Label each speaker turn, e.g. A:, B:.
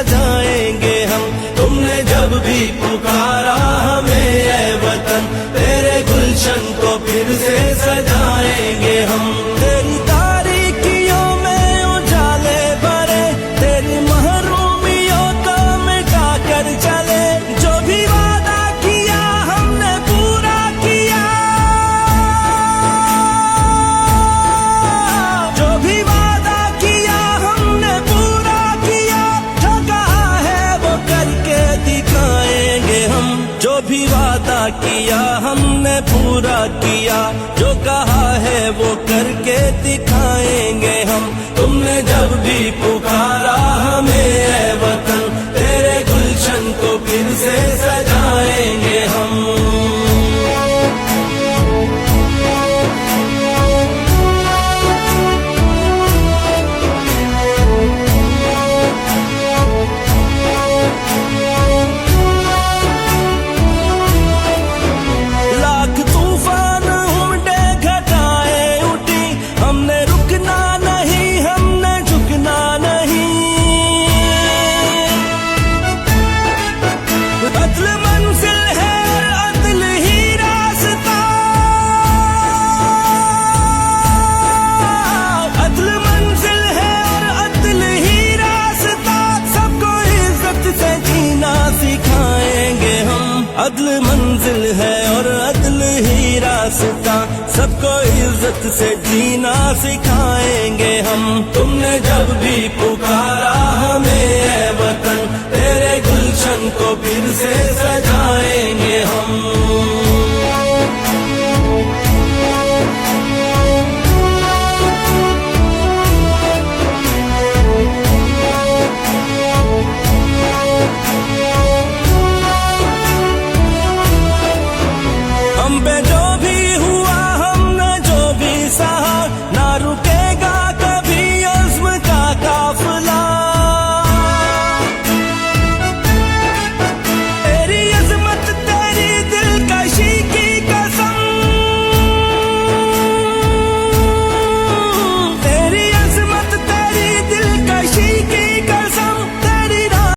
A: सजाएंगे हम। तुमने जब भी पुकारा हमें ऐ वतन, तेरे गुलशन को फिर से सजाएंगे हम। तेरी तारीकियों में उजाले भरे, तेरी महरूमियों को मिटा कर चले। जो भी वादा किया हमने पूरा किया, जो भी वादा किया हमने पूरा किया। जो कहा है वो करके दिखाएंगे हम। जो भी वादा किया हमने पूरा किया, जो कहा है वो करके दिखाएंगे हम। तुमने जब भी पुकारा हमें ऐ वतन, तेरे गुलशन को फिर से सजाएंगे हम। अदल मंजिल है और अदल ही रास्ता, सबको इज्जत से जीना सिखाएंगे हम। तुमने जब भी पुकारा हमें ऐ वतन, तेरे गुलशन को फिर से सजा